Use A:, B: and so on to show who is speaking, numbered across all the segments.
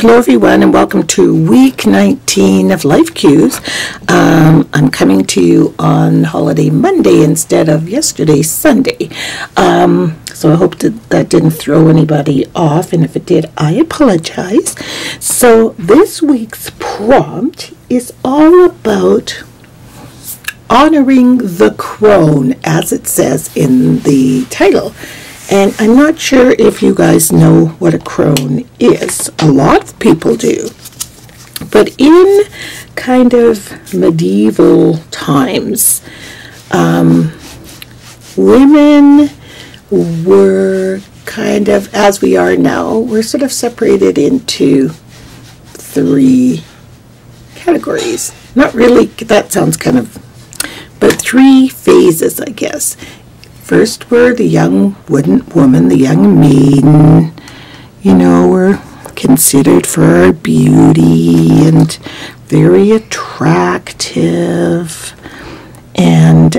A: Hello everyone and welcome to week 19 of Life Cues. I'm coming to you on holiday Monday instead of yesterday, Sunday. So I hope that didn't throw anybody off, and if it did, I apologize. So this week's prompt is all about honoring the crone, as it says in the title. And I'm not sure if you guys know what a crone is. A lot of people do. But in kind of medieval times, women were kind of, as we are now, we're sort of separated into three categories. Not really, that sounds kind of, but three phases, I guess. First were the young woman, the young maiden, were considered for our beauty and very attractive. And,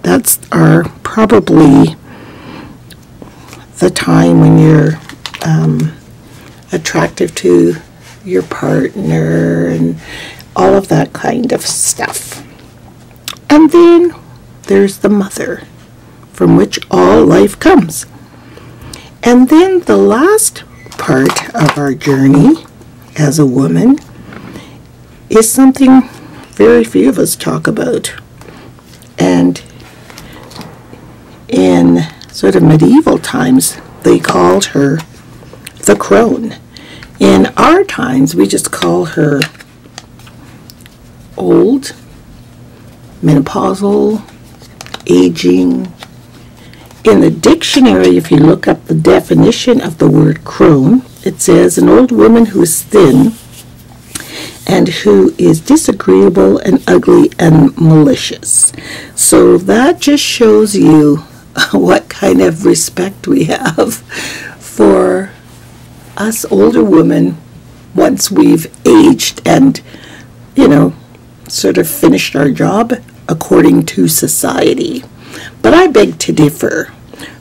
A: that's probably the time when you're attractive to your partner and all of that kind of stuff. And then there's the mother, from which all life comes. And then the last part of our journey as a woman is something very few of us talk about. And in sort of medieval times, they called her the crone. In our times, we just call her old, menopausal, aging. In the dictionary, if you look up the definition of the word crone, it says an old woman who is thin and who is disagreeable and ugly and malicious. So that just shows you what kind of respect we have for us older women once we've aged and, sort of finished our job according to society. But I beg to differ.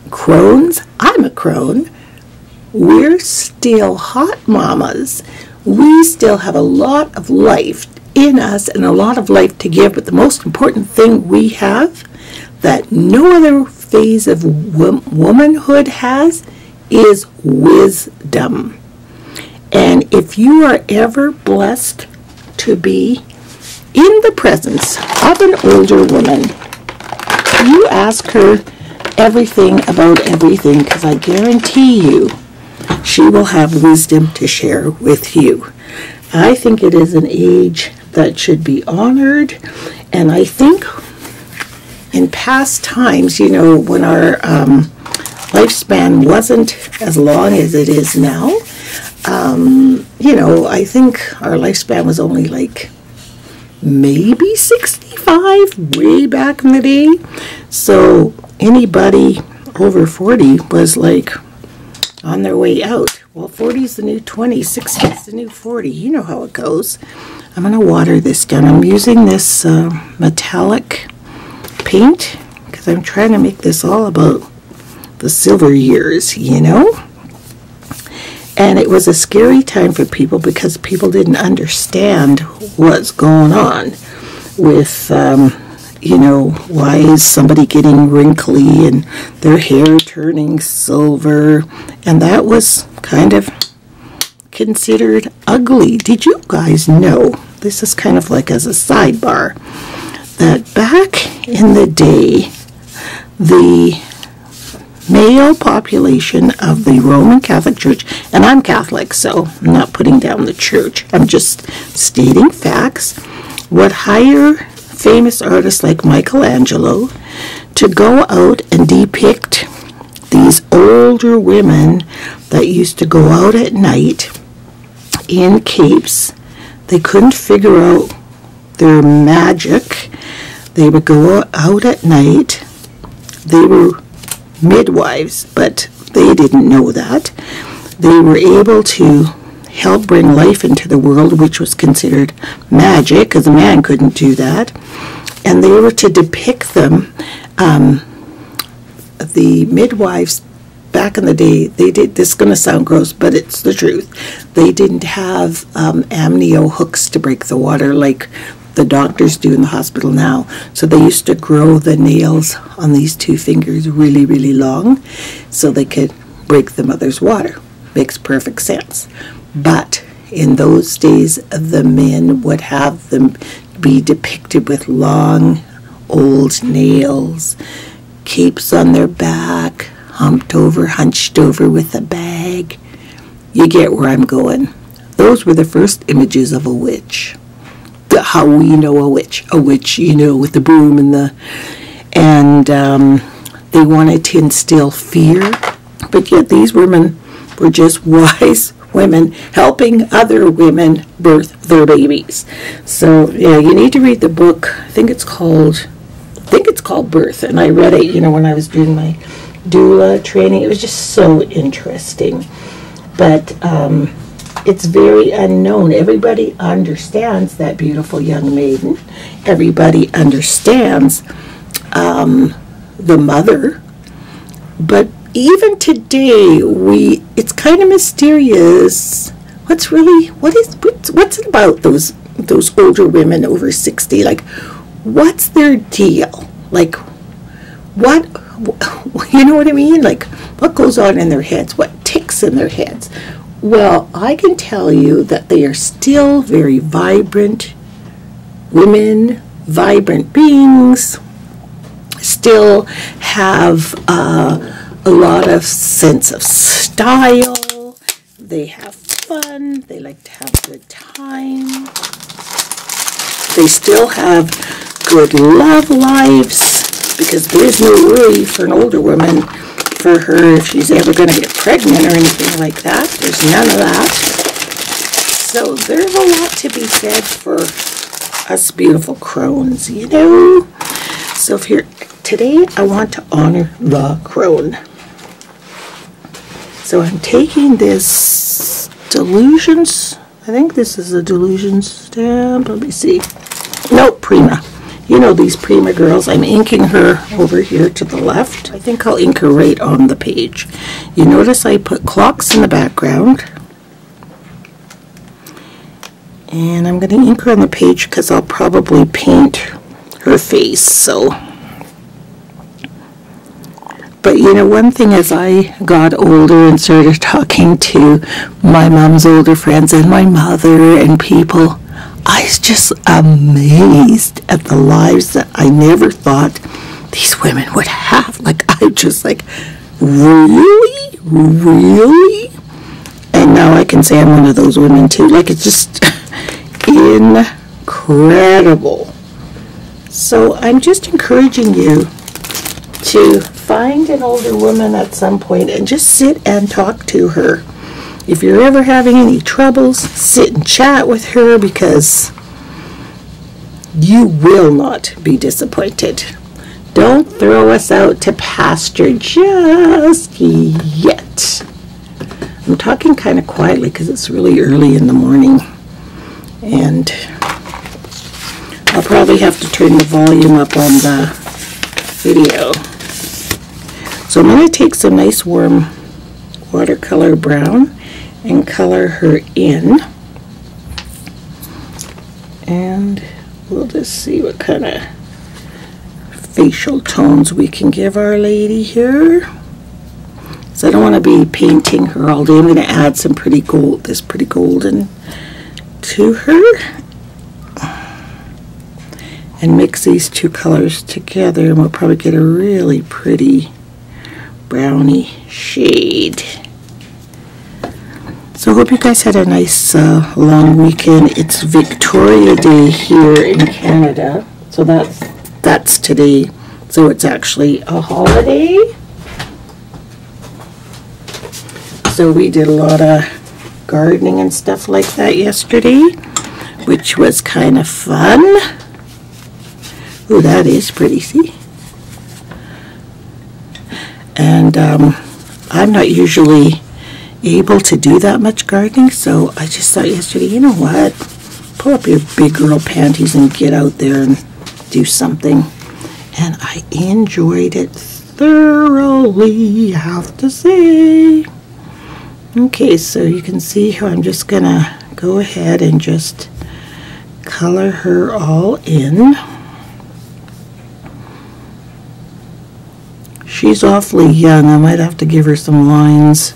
A: Crones, I'm a crone. We're still hot mamas. We still have a lot of life in us and a lot of life to give. But the most important thing we have that no other phase of womanhood has is wisdom. And if you are ever blessed to be in the presence of an older woman, you ask her everything about everything, because I guarantee you she will have wisdom to share with you. I think it is an age that should be honored, and I think in past times, when our lifespan wasn't as long as it is now, I think our lifespan was only like maybe 65 way back in the day. So anybody over 40 was like on their way out. Well, 40 is the new 20, 60 is the new 40. You know how it goes. I'm going to water this down. I'm using this metallic paint because I'm trying to make this all about the silver years, And it was a scary time for people because people didn't understand what's going on with, why is somebody getting wrinkly and their hair turning silver? And that was kind of considered ugly. Did you guys know, this is kind of like as a sidebar, that back in the day, the male population of the Roman Catholic Church, and I'm Catholic, so I'm not putting down the church, I'm just stating facts, would hire famous artists like Michelangelo to go out and depict these older women that used to go out at night in capes. They couldn't figure out their magic. They would go out at night. They were midwives, but they didn't know that. They were able to help bring life into the world, which was considered magic, because a man couldn't do that. And they were to depict them. The midwives back in the day, they did, this is going to sound gross, but it's the truth. They didn't have amnio hooks to break the water like the doctors do in the hospital now. So they used to grow the nails on these two fingers really, really long so they could break the mother's water. Makes perfect sense. But in those days, the men would have them be depicted with long, old nails, capes on their back, hunched over with a bag. You get where I'm going. Those were the first images of a witch. How we know a witch. A witch, you know, with the broom and the... And they wanted to instill fear. But yet these women were just wise women helping other women birth their babies. So, yeah, you need to read the book. I think it's called Birth. And I read it, you know, when I was doing my doula training. It was just so interesting. But it's very unknown. Everybody understands that beautiful young maiden. Everybody understands the mother. But even today, it's kind of mysterious. What's it about those older women over 60? Like, what's their deal? Like, what, you know what I mean? Like, what goes on in their heads? What ticks in their heads? Well, I can tell you that they are still very vibrant women, vibrant beings, still have a lot of sense of style. They have fun. They like to have a good time. They still have good love lives, because there's no worry for an older woman for her if she's ever going to get pregnant or anything like that. There's none of that. So there's a lot to be said for us beautiful crones, you know. So if you're today, I want to honor the crone. So I'm taking this Delusions. I think this is a Delusions stamp. Let me see. Nope, Prima. You know these Prima girls. I'm inking her over here to the left. I think I'll ink her right on the page. You notice I put clocks in the background. And I'm going to ink her on the page because I'll probably paint her face. So, but you know, one thing as I got older and started talking to my mom's older friends and my mother and people, I was just amazed at the lives that I never thought these women would have. Like, I'm just like, really? Really? And now I can say I'm one of those women too. Like, it's just incredible. So I'm just encouraging you to find an older woman at some point and just sit and talk to her. If you're ever having any troubles, sit and chat with her, because you will not be disappointed. Don't throw us out to pasture just yet. I'm talking kind of quietly because it's really early in the morning, and I'll probably have to turn the volume up on the video. So I'm going to take some nice warm watercolor brown and color her in, and we'll just see what kind of facial tones we can give our lady here. So I don't want to be painting her all day. I'm going to add some pretty golden to her and mix these two colors together, and we'll probably get a really pretty browny shade. So I hope you guys had a nice long weekend. It's Victoria Day here in Canada, so that's today. So it's actually a holiday. So we did a lot of gardening and stuff like that yesterday, which was kind of fun. Oh, that is pretty, see? And I'm not usually able to do that much gardening, so I just thought yesterday, you know what, pull up your big girl panties and get out there and do something. And I enjoyed it thoroughly, I have to say. Okay, so you can see how I'm just gonna go ahead and just color her all in. She's awfully young. I might have to give her some lines.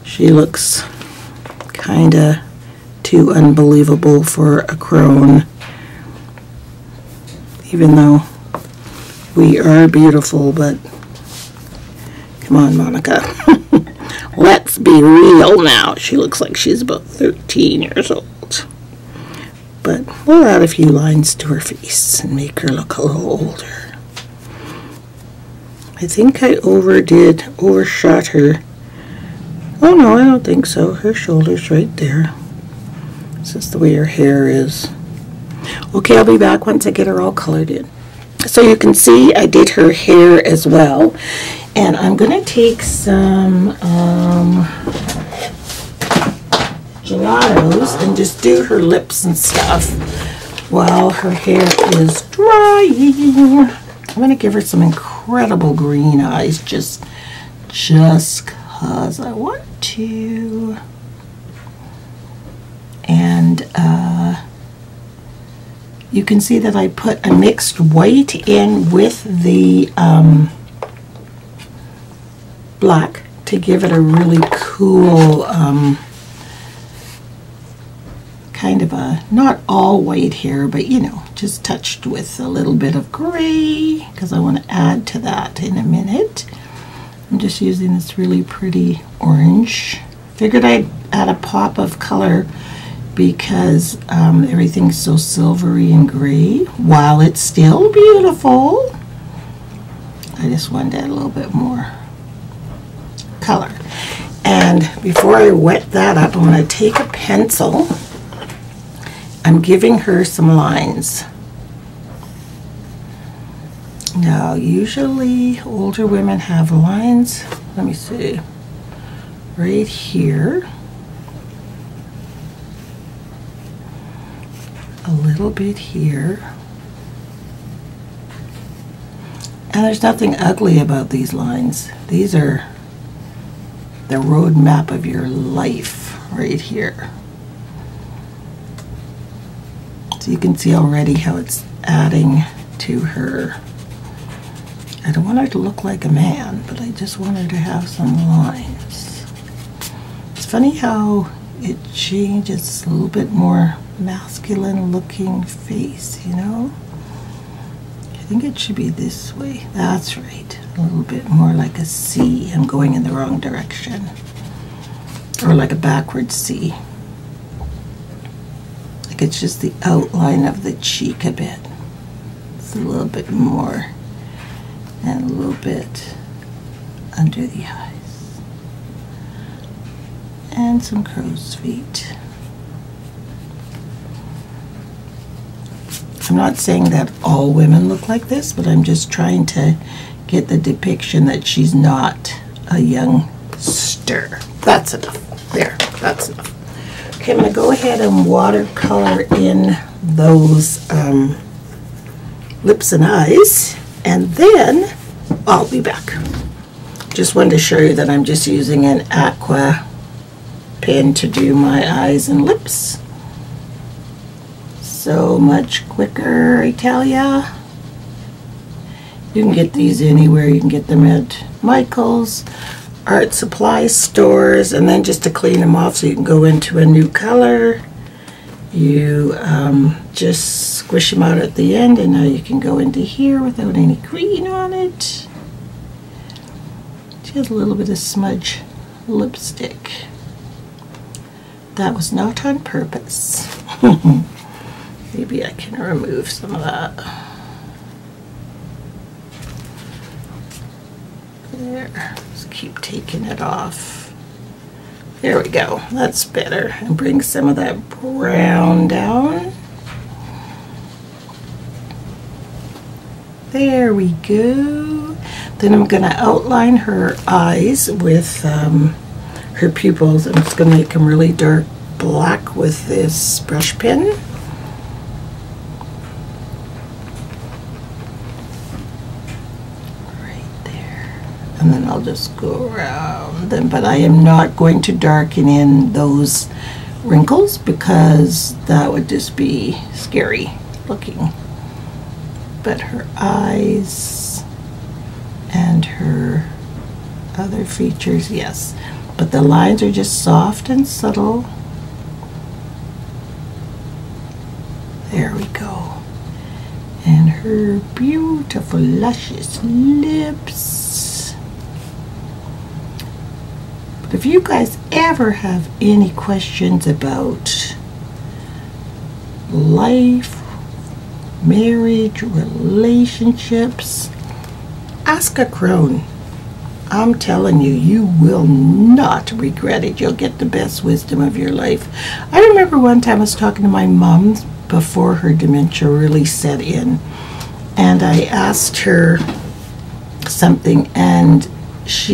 A: She looks kind of too unbelievable for a crone. Even though we are beautiful, but come on, Monica. Let's be real now. She looks like she's about 13 years old. But we'll add a few lines to her face and make her look a little older. I think I overshot her. Oh no, I don't think so. Her shoulder's right there. It's just the way her hair is. Okay, I'll be back once I get her all colored in. So you can see I did her hair as well. And I'm going to take some gelatos and just do her lips and stuff while her hair is drying. I'm going to give her some incredible green eyes just because I want to. And you can see that I put a mixed white in with the black to give it a really cool kind of a, not all white hair, but you know, just touched with a little bit of gray because I want to add to that in a minute. I'm just using this really pretty orange. Figured I'd add a pop of color because everything's so silvery and gray while it's still beautiful. I just wanted to add a little bit more color. And before I wet that up, I'm going to take a pencil. I'm giving her some lines. Now, usually older women have lines, let me see, right here, a little bit here, and there's nothing ugly about these lines. These are the road map of your life right here. So you can see already how it's adding to her. I don't want her to look like a man, but I just want her to have some lines. It's funny how it changes a little bit more masculine looking face, you know? I think it should be this way. That's right. A little bit more like a C. I'm going in the wrong direction. Or like a backward C. Like it's just the outline of the cheek a bit. It's a little bit more. And a little bit under the eyes. And some crow's feet. I'm not saying that all women look like this, but I'm just trying to get the depiction that she's not a youngster. That's enough. There, that's enough. Okay, I'm going to go ahead and watercolor in those lips and eyes, and then I'll be back. Just wanted to show you that I'm just using an aqua pen to do my eyes and lips. So much quicker, I tell ya. You can get these anywhere. You can get them at Michael's, art supply stores, and then just to clean them off so you can go into a new color, you just squish them out at the end, and now you can go into here without any green on it. She has a little bit of smudge lipstick. That was not on purpose. Maybe I can remove some of that. There, just keep taking it off. There we go, that's better. And bring some of that brown down. There we go. Then I'm going to outline her eyes with her pupils. I'm just going to make them really dark black with this brush pen. Right there. and then I'll just go around them, but I am not going to darken in those wrinkles because that would just be scary looking. But her eyes and her other features, yes, but the lines are just soft and subtle. There we go. And her beautiful luscious lips. But if you guys ever have any questions about life, marriage, relationships, ask a crone. I'm telling you, you will not regret it. You'll get the best wisdom of your life. I remember one time I was talking to my mom before her dementia really set in, and I asked her something, and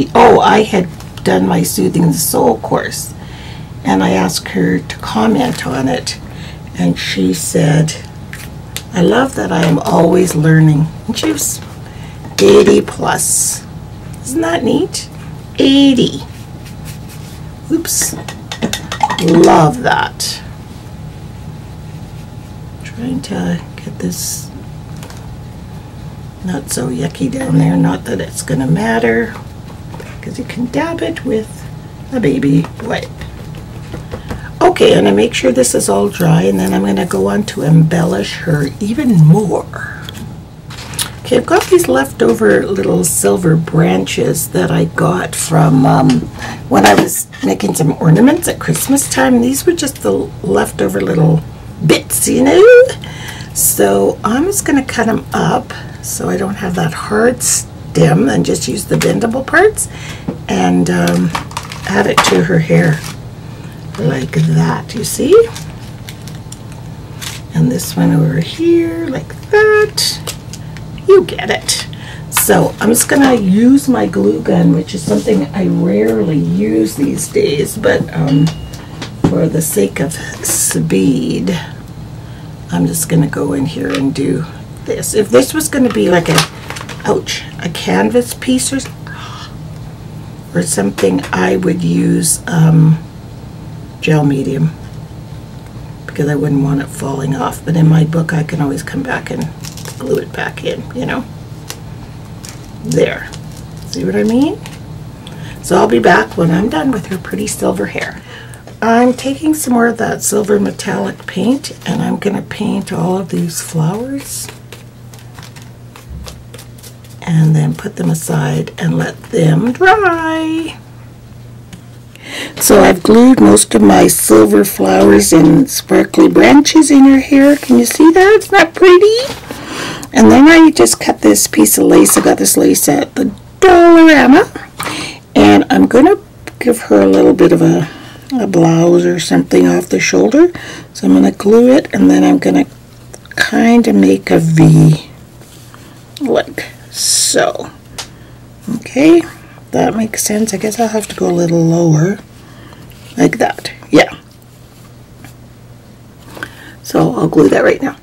A: I had done my Soothing the Soul course, and I asked her to comment on it, and she said, I love that I am always learning. And she was 80 plus. Isn't that neat? 80. Oops. Love that. Trying to get this not so yucky down there. Not that it's going to matter, because you can dab it with a baby wipe. Okay, and I make sure this is all dry, and then I'm going to go on to embellish her even more. Okay, I've got these leftover little silver branches that I got from when I was making some ornaments at Christmas time. These were just the leftover little bits, you know. So I'm just going to cut them up so I don't have that hard stem, and just use the bendable parts and add it to her hair like that, you see. And this one over here like that. You get it. So I'm just going to use my glue gun, which is something I rarely use these days, but for the sake of speed, I'm just going to go in here and do this. If this was going to be like a canvas piece or something, I would use gel medium, because I wouldn't want it falling off. But in my book, I can always come back and glue it back in, you know. There. See what I mean? So I'll be back when I'm done with her pretty silver hair. I'm taking some more of that silver metallic paint, and I'm going to paint all of these flowers and then put them aside and let them dry. So I've glued most of my silver flowers and sparkly branches in her hair. Can you see that? It's not pretty? And then I just cut this piece of lace. I got this lace at the Dollarama, and I'm going to give her a little bit of a blouse or something off the shoulder. So I'm going to glue it, and then I'm going to kind of make a V like so. Okay, that makes sense. I guess I'll have to go a little lower like that. Yeah. So I'll glue that right now.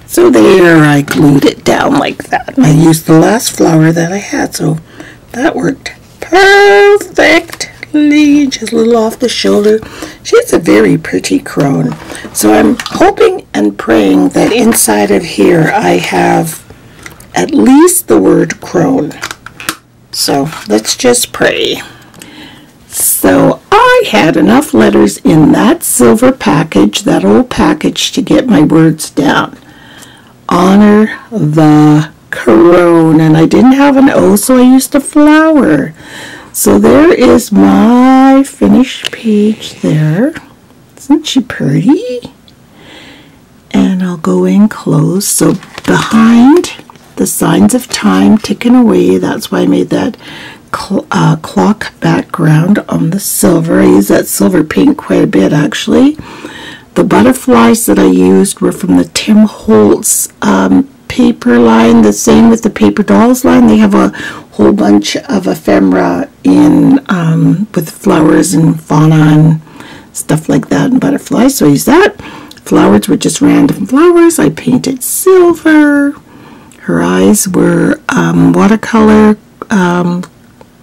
A: So there, I glued it down like that. And I used the last flower that I had, so that worked perfectly. Just a little off the shoulder. She's a very pretty crone. So I'm hoping and praying that inside of here I have at least the word crone. So let's just pray. So I had enough letters in that silver package, that old package, to get my words down. Honor the crone, and I didn't have an O, so I used a flower. So there is my finished page there. Isn't she pretty? And I'll go in close. So behind the signs of time ticking away, that's why I made that clock background on the silver. I use that silver paint quite a bit, actually. The butterflies that I used were from the Tim Holtz paper line, the same with the Paper Dolls line. They have a whole bunch of ephemera in with flowers and fauna and stuff like that, and butterflies, so I used that. Flowers were just random flowers. I painted silver. Her eyes were watercolor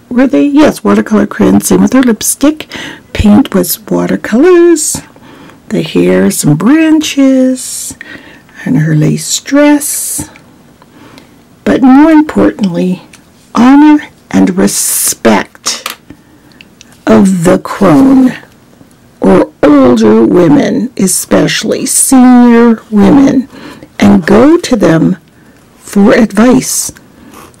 A: were they? Yes, watercolor crayons. Same with her lipstick. Paint was watercolors. The hair, some branches, and her lace dress. But more importantly, honor and respect of the crone, or older women, especially senior women, and go to them for advice.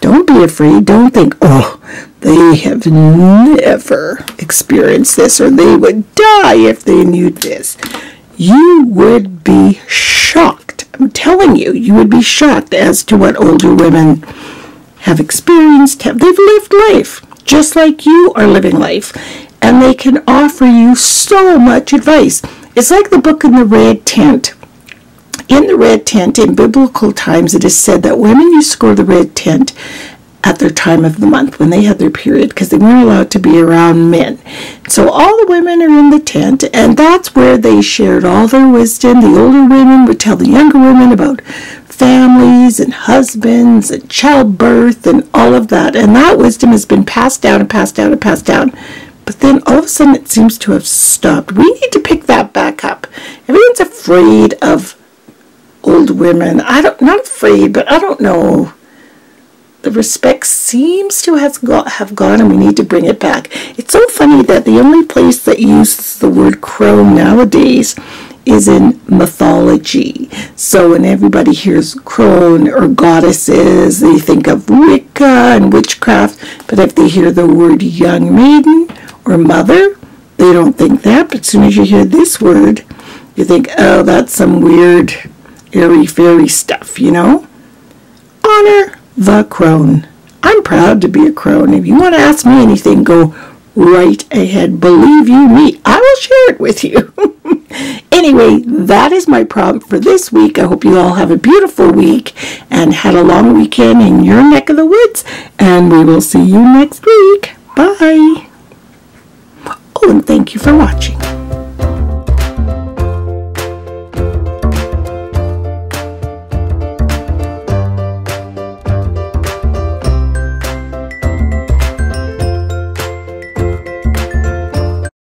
A: Don't be afraid. Don't think, oh, they have never experienced this, or they would die if they knew this. You would be shocked. I'm telling you, you would be shocked as to what older women have experienced. They've lived life just like you are living life, and they can offer you so much advice. It's like the book in the red tent. In the red tent, in biblical times, it is said that women used to go to the red tent at their time of the month when they had their period, because they weren't allowed to be around men. So all the women are in the tent, and that's where they shared all their wisdom. The older women would tell the younger women about families and husbands and childbirth and all of that. And that wisdom has been passed down and passed down and passed down. But then all of a sudden it seems to have stopped. We need to pick that back up. Everyone's afraid of old women. Not afraid, but I don't know. The respect seems to have gone, and we need to bring it back. It's so funny that the only place that uses the word crone nowadays is in mythology. So when everybody hears crone or goddesses, they think of Wicca and witchcraft. But if they hear the word young maiden or mother, they don't think that. But as soon as you hear this word, you think, oh, that's some weird airy-fairy stuff, you know? Honor the crone. I'm proud to be a crone. If you want to ask me anything, go right ahead. Believe you me, I will share it with you. Anyway, that is my prompt for this week. I hope you all have a beautiful week and had a long weekend in your neck of the woods. And we will see you next week. Bye. Oh, and thank you for watching.